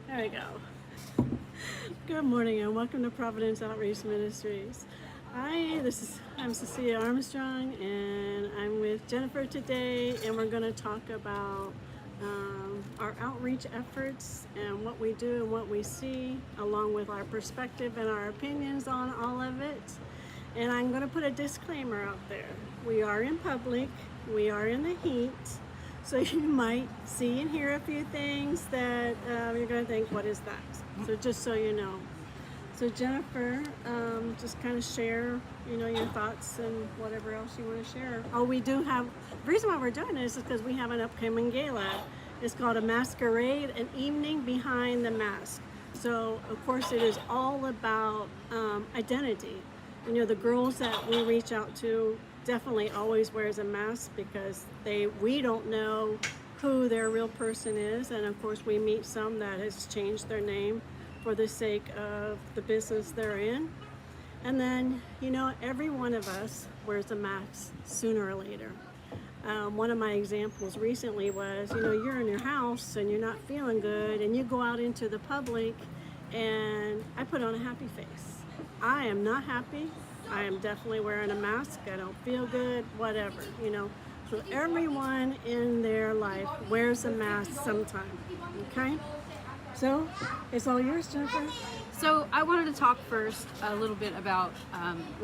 There we go. Good morning and welcome to Providence Outreach Ministries. I'm Cecilia Armstrong and I'm with Jennifer today, and we're going to talk about our outreach efforts and what we do and what we see, along with our perspective and our opinions on all of it. And I'm going to put a disclaimer out there. We are in public, we are in the heat, so you might see and hear a few things that you're going to think, what is that? So just so you know. So Jennifer, just kind of share, your thoughts and whatever else you want to share. Oh, we do have, the reason why we're doing this is because we have an upcoming gala. It's called a masquerade, an evening behind the mask. So of course it is all about identity. The girls that we reach out to definitely always wears a mask because we don't know who their real person is, and of course we meet some that has changed their name for the sake of the business they're in. And then every one of us wears a mask sooner or later. One of my examples recently was you're in your house and you're not feeling good and you go out into the public, and I put on a happy face. I am not happy. I am definitely wearing a mask. I don't feel good, whatever, So everyone in their life wears a mask sometime, okay? So it's all yours, Jennifer. So I wanted to talk first a little bit about,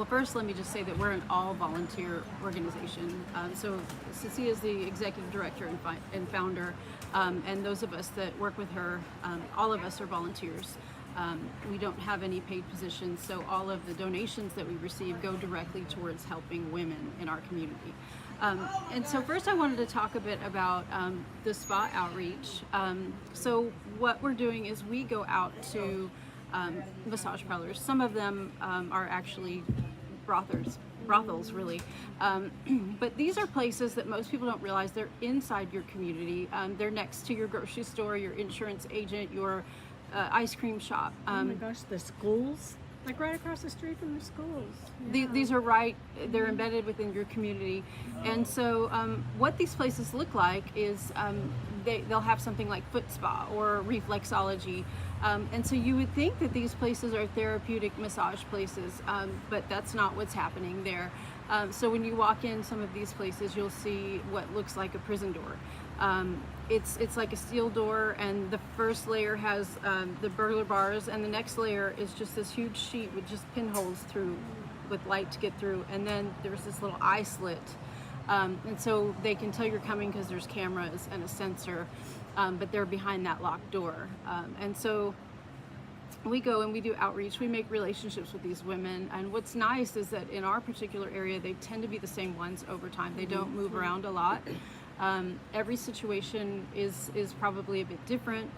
first let me just say that we're an all volunteer organization. So Cecilia is the executive director and founder, and those of us that work with her, all of us are volunteers. We don't have any paid positions, so all of the donations that we receive go directly towards helping women in our community. And so first I wanted to talk a bit about the spa outreach. So what we're doing is we go out to massage parlors. Some of them are actually brothels really. But these are places that most people don't realize they're inside your community. They're next to your grocery store, your insurance agent, your ice cream shop. Oh my gosh, the schools, like right across the street from the schools. Yeah. These are right, they're embedded within your community. And so what these places look like is they'll have something like foot spa or reflexology. And so you would think that these places are therapeutic massage places, but that's not what's happening there. So when you walk in some of these places, you'll see what looks like a prison door. It's like a steel door, and the first layer has the burglar bars, and the next layer is just this huge sheet with just pinholes through, with light to get through, and then there's this little eye slit. And so they can tell you're coming because there's cameras and a sensor, but they're behind that locked door. And so we go and we do outreach. We make relationships with these women, and what's nice is that in our particular area they tend to be the same ones over time. They don't move around a lot. Every situation is probably a bit different,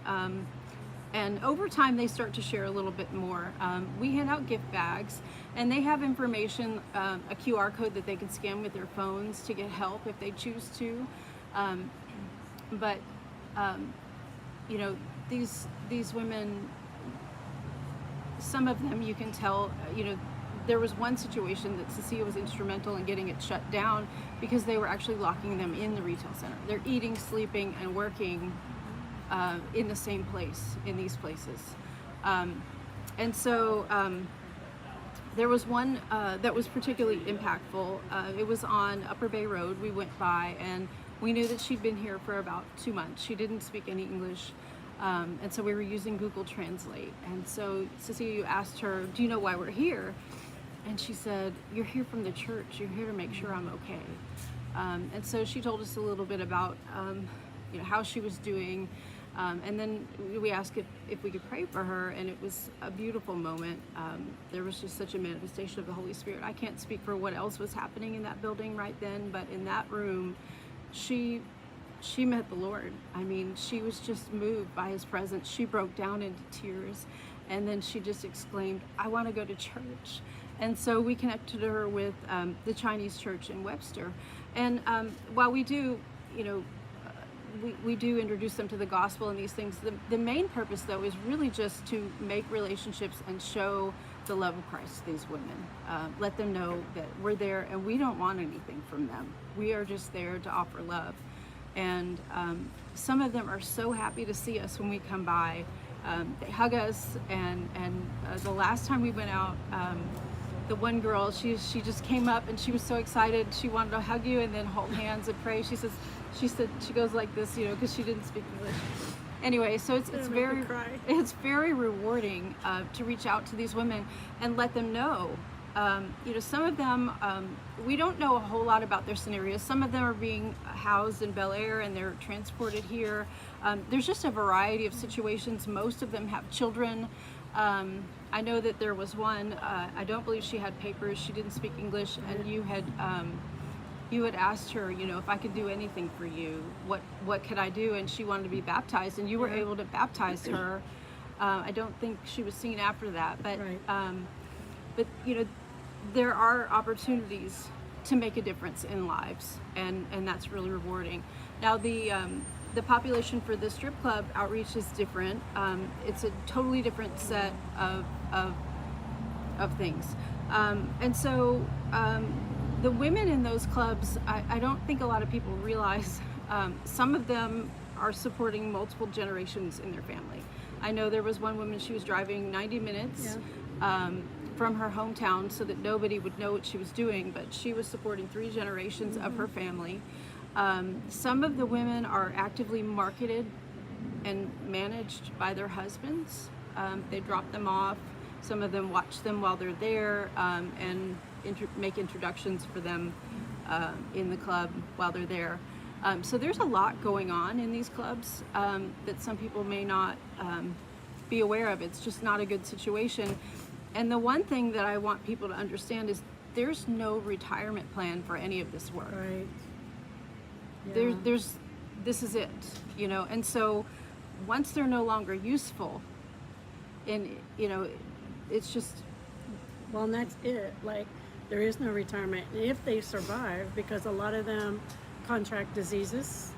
and over time they start to share a little bit more. We hand out gift bags, and they have information, a QR code that they can scan with their phones to get help if they choose to. But these women, some of them you can tell, there was one situation that Cecilia was instrumental in getting it shut down because they were actually locking them in the retail center. They're eating, sleeping, and working in the same place, in these places. And so there was one that was particularly impactful. It was on Upper Bay Road. We went by and we knew that she'd been here for about 2 months. She didn't speak any English. And so we were using Google Translate. And so Cecilia, you asked her, do you know why we're here? And she said, you're here from the church. You're here to make sure I'm okay. And so she told us a little bit about how she was doing. And then we asked if we could pray for her, and it was a beautiful moment. There was just such a manifestation of the Holy Spirit. I can't speak for what else was happening in that building right then, but in that room, she met the Lord. I mean, she was just moved by his presence. She broke down into tears, and then she just exclaimed, I want to go to church. And so we connected her with the Chinese church in Webster. And while we do, we do introduce them to the gospel and these things, the main purpose though is really just to make relationships and show the love of Christ to these women. Let them know that we're there and we don't want anything from them. We are just there to offer love. And some of them are so happy to see us when we come by. They hug us, and the last time we went out, the one girl, she just came up and she was so excited. She wanted to hug you and then hold hands and pray. She goes like this, because she didn't speak English. Anyway, so it's very rewarding to reach out to these women and let them know. Some of them, we don't know a whole lot about their scenarios. Some of them are being housed in Bel Air and they're transported here. There's just a variety of situations. Most of them have children. I know that there was one, I don't believe she had papers, she didn't speak English, and you had asked her, if I could do anything for you, what could I do? And she wanted to be baptized, and you were able to baptize her. I don't think she was seen after that, but there are opportunities to make a difference in lives, and that's really rewarding. Now the population for the strip club outreach is different. It's a totally different set of things. And so the women in those clubs, I don't think a lot of people realize, some of them are supporting multiple generations in their family. I know there was one woman, she was driving 90 minutes from her hometown so that nobody would know what she was doing, but she was supporting 3 generations of her family. Some of the women are actively marketed and managed by their husbands. They drop them off. Some of them watch them while they're there, and make introductions for them in the club while they're there. So there's a lot going on in these clubs that some people may not be aware of. It's just not a good situation. And the one thing that I want people to understand is there's no retirement plan for any of this work. Right. Yeah. This is it, and so once they're no longer useful, and it's just, well, and that's it. Like, there is no retirement if they survive, because a lot of them contract diseases.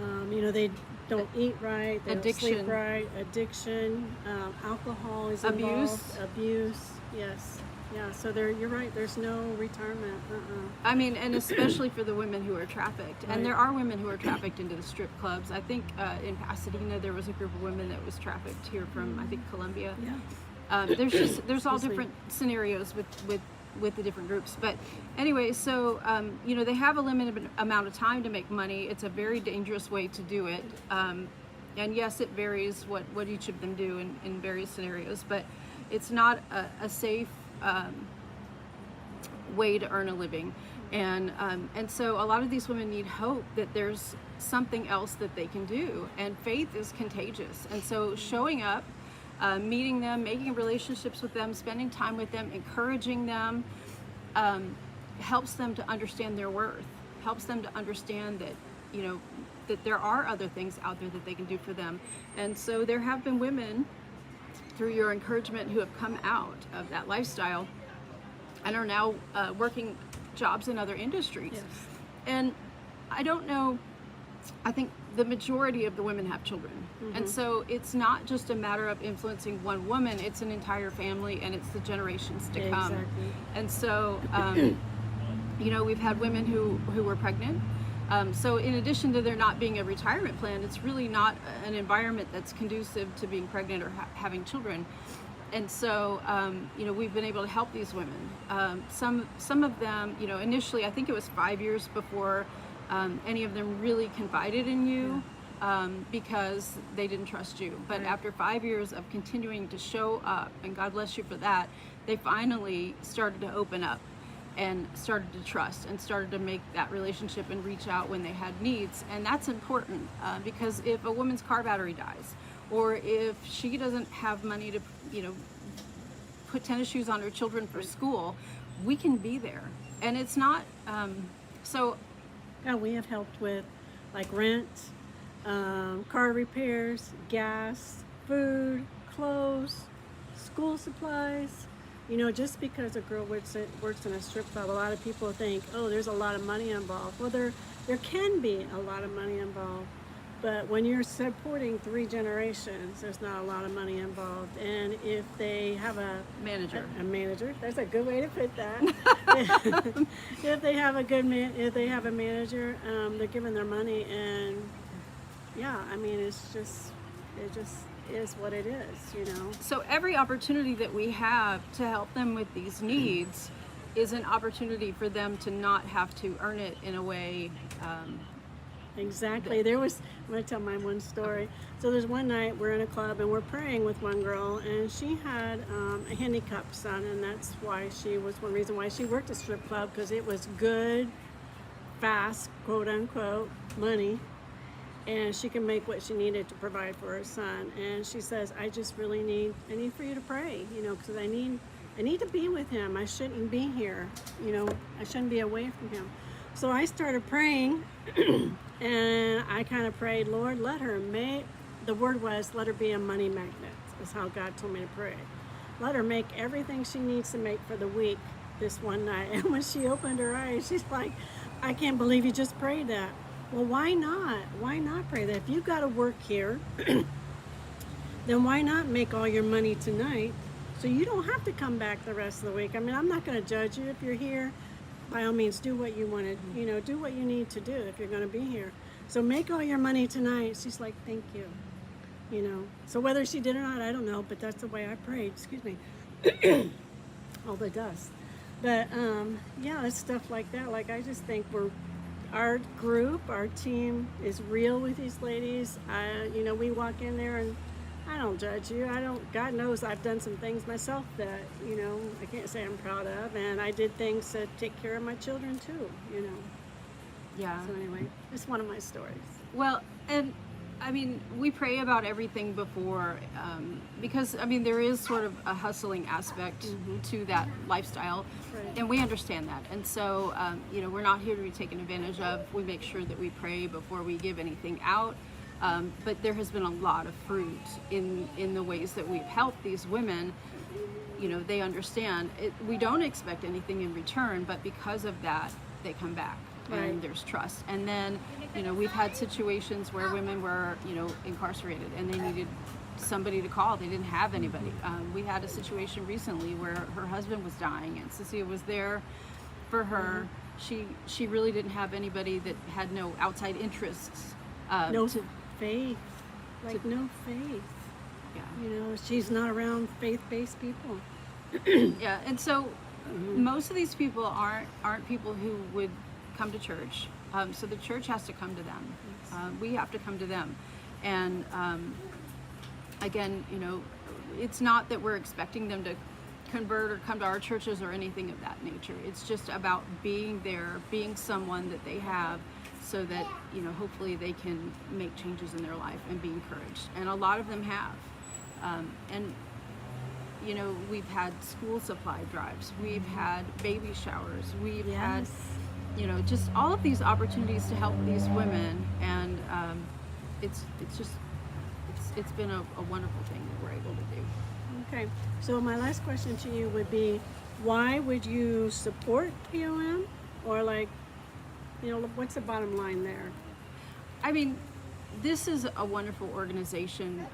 They don't eat right, they don't sleep right, addiction, alcohol is involved, abuse, yes. Yeah, so you're right, there's no retirement. I mean, and especially for the women who are trafficked. Right. And there are women who are trafficked into the strip clubs. I think in Pasadena there was a group of women that was trafficked here from, I think, Colombia. Yeah. There's all different scenarios with the different groups. But anyway, so they have a limited amount of time to make money. It's a very dangerous way to do it. And yes, it varies what each of them do in various scenarios, but it's not a safe way to earn a living. And so a lot of these women need hope that there's something else that they can do, and faith is contagious. And so showing up, meeting them, making relationships with them, spending time with them, encouraging them, helps them to understand their worth, helps them to understand that, that there are other things out there that they can do for them. And so there have been women through your encouragement who have come out of that lifestyle and are now working jobs in other industries. Yes. And I don't know, I think the majority of the women have children. Mm-hmm. And so it's not just a matter of influencing one woman, it's an entire family, and it's the generations to come. Exactly. And so, we've had women who were pregnant. So in addition to there not being a retirement plan, it's really not an environment that's conducive to being pregnant or having children. And so, we've been able to help these women. Some of them, initially, I think it was 5 years before any of them really confided in you, because they didn't trust you. But after 5 years of continuing to show up, and God bless you for that, they finally started to open up and started to trust and started to make that relationship and reach out when they had needs. And that's important, because if a woman's car battery dies, or if she doesn't have money to, put tennis shoes on her children for school, we can be there. And it's not, Yeah, we have helped with like rent, car repairs, gas, food, clothes, school supplies. Just because a girl works in a strip club, a lot of people think, oh, there's a lot of money involved. Well, there can be a lot of money involved, but when you're supporting 3 generations, there's not a lot of money involved. And if they have a manager, that's a good way to put that. If they have a manager, they're giving their money, and yeah, I mean, it just is what it is, you know. So every opportunity that we have to help them with these needs is an opportunity for them to not have to earn it in a way. Exactly. I'm going to tell my one story. So there's one night we're in a club and we're praying with one girl, and she had a handicapped son, and that's why she was one reason why she worked a strip club, because it was good, fast, quote unquote, money, and she can make what she needed to provide for her son. And she says, I just really need for you to pray, you know, because I need to be with him. I shouldn't be here, you know, I shouldn't be away from him. So I started praying, and I kind of prayed, Lord, let her the word was, let her be a money magnet, is how God told me to pray. Let her make everything she needs to make for the week this one night. And when she opened her eyes, she's like, I can't believe you just prayed that. Well, why not? Why not pray that? If you've got to work here, then why not make all your money tonight so you don't have to come back the rest of the week? I mean, I'm not going to judge you if you're here. By all means, do what you want to, you know, do what you need to do if you're going to be here. So make all your money tonight. She's like, thank you. You know, so whether she did or not, I don't know, but that's the way I prayed. Excuse me. All the dust. But yeah, it's stuff like that. Like, I just think our group, our team is real with these ladies. You know, we walk in there and I don't judge you. God knows I've done some things myself that, you know, I can't say I'm proud of. And I did things to take care of my children too, you know. Yeah. So anyway, it's one of my stories. Well, and I mean, we pray about everything before, because I mean, there is sort of a hustling aspect to that lifestyle, Right. and we understand that. And so, you know, we're not here to be taken advantage of. We make sure that we pray before we give anything out. But there has been a lot of fruit in the ways that we've helped these women. You know, they understand it. We don't expect anything in return, but because of that, they come back. Right. And there's trust. And then, you know, we've had situations where women were, you know, incarcerated and they needed somebody to call. They didn't have anybody. We had a situation recently where her husband was dying and Cecilia was there for her. She really didn't have anybody that had no outside interests. No faith. Like, no faith. Yeah. You know, she's not around faith-based people. Yeah. And so most of these people aren't people who would come to church. So the church has to come to them. We have to come to them. And again, you know, it's not that we're expecting them to convert or come to our churches or anything of that nature. It's just about being there, being someone that they have, so that, you know, hopefully they can make changes in their life and be encouraged. And a lot of them have. And you know, we've had school supply drives, we've had baby showers, we've had, you know, just all of these opportunities to help these women, and it's been a wonderful thing that we're able to do. Okay, so my last question to you would be, why would you support POM? Or, like, you know, what's the bottom line there? I mean, this is a wonderful organization.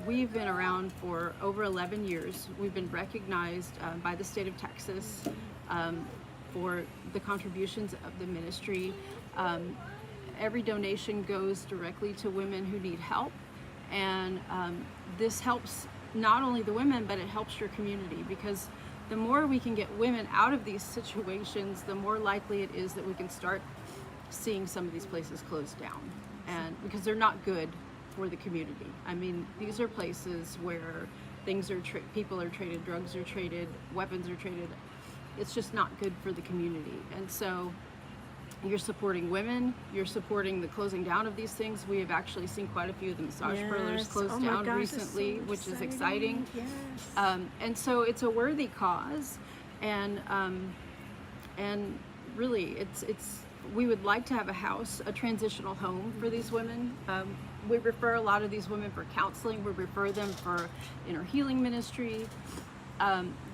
We've been around for over 11 years. We've been recognized by the state of Texas for the contributions of the ministry. Every donation goes directly to women who need help. And this helps not only the women, but it helps your community, because the more we can get women out of these situations, the more likely it is that we can start seeing some of these places closed down. And because they're not good for the community. I mean, these are places where things are people are traded, drugs are traded, weapons are traded. It's just not good for the community. And so you're supporting women, you're supporting the closing down of these things. We have actually seen quite a few of the massage parlors closed down recently, which is exciting. Yes. And so it's a worthy cause, and really it's we would like to have a transitional home for these women. We refer a lot of these women for counseling. We refer them for inner healing ministry.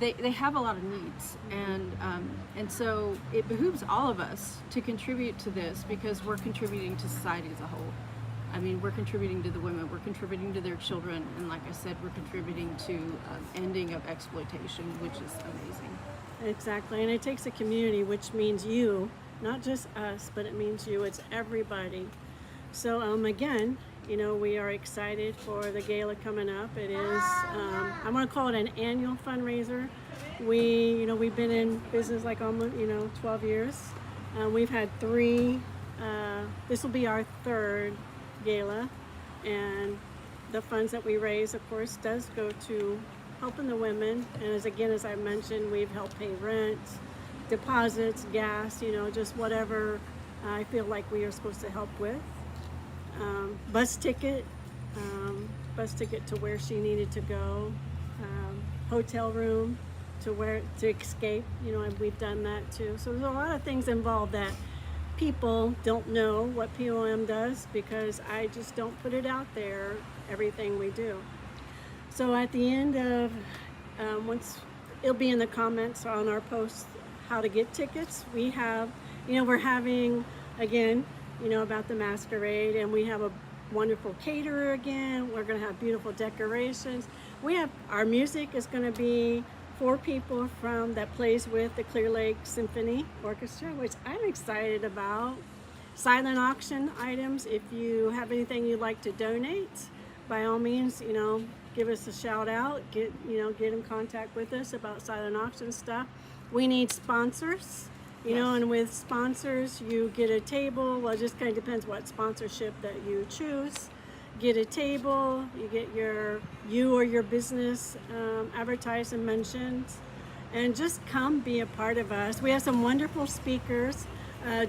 They have a lot of needs, and so it behooves all of us to contribute to this, because we're contributing to society as a whole. I mean, we're contributing to the women, we're contributing to their children, and like I said, we're contributing to ending of exploitation, which is amazing. Exactly, and it takes a community, which means you, not just us, but it means you. It's everybody. So again, you know, we are excited for the gala coming up. It is, I'm going to call it an annual fundraiser. We've been in business like almost, 12 years. We've had three, this will be our third gala, and the funds that we raise, of course, does go to helping the women. And as I mentioned, we've helped pay rent, deposits, gas, just whatever I feel like we are supposed to help with. Bus ticket to where she needed to go, hotel room to escape, and we've done that too. So there's a lot of things involved that people don't know what POM does, because I just don't put it out there, everything we do. So at the end of, once it'll be in the comments on our post how to get tickets. We have, we're having, again, about the masquerade, and we have a wonderful caterer again. We're going to have beautiful decorations. Our music is going to be 4 people from that plays with the Clear Lake Symphony Orchestra, which I'm excited about. Silent auction items. If you have anything you'd like to donate, by all means, give us a shout out. Get in contact with us about silent auction stuff. We need sponsors. And with sponsors, you get a table. Well, it just kind of depends what sponsorship that you choose. Get a table, you get you or your business advertised and mentioned, and just come be a part of us. We have some wonderful speakers.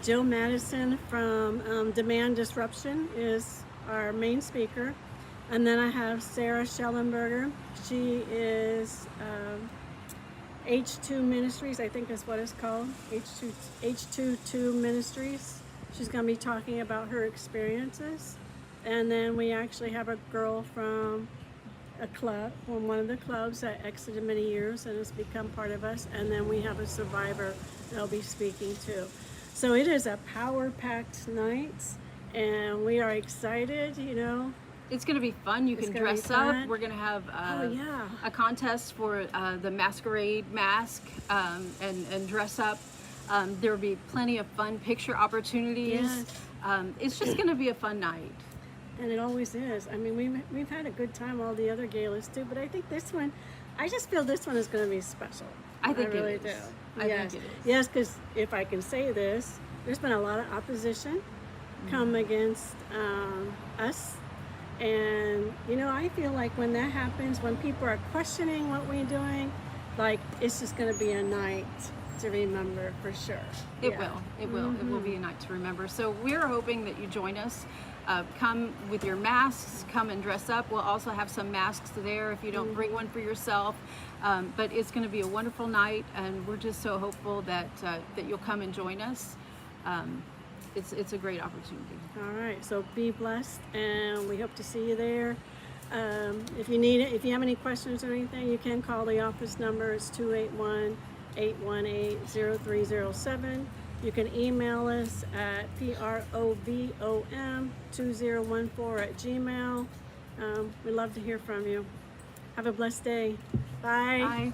Joe Madison from Demand Disruption is our main speaker. And then I have Sarah Schellenberger. She is H2 Ministries, I think is what it's called, H22 Ministries. She's going to be talking about her experiences. And then we actually have a girl from from one of the clubs that exited many years and has become part of us. And then we have a survivor that'll be speaking too. So it is a power-packed night, and we are excited, It's going to be fun. You can dress up. We're going to have a contest for the masquerade mask and dress up. There will be plenty of fun picture opportunities. Yes. It's just going to be a fun night. And it always is. I mean, we've had a good time all the other galas too, but I think this one, I just feel this one is going to be special. I think really it is. do. I think it is. Yes, because if I can say this, there's been a lot of opposition come against us. And, I feel like when that happens, when people are questioning what we're doing, like, it's just going to be a night to remember for sure. It will. It will. It will be a night to remember. So we're hoping that you join us. Come with your masks. Come and dress up. We'll also have some masks there if you don't bring one for yourself. But it's going to be a wonderful night, and we're just so hopeful that you'll come and join us. It's a great opportunity. All right, so be blessed, and we hope to see you there. If you have any questions or anything, you can call the office number. It's 281-818-0307. You can email us at provom2014@gmail.com. We'd love to hear from you. Have a blessed day. Bye. Bye.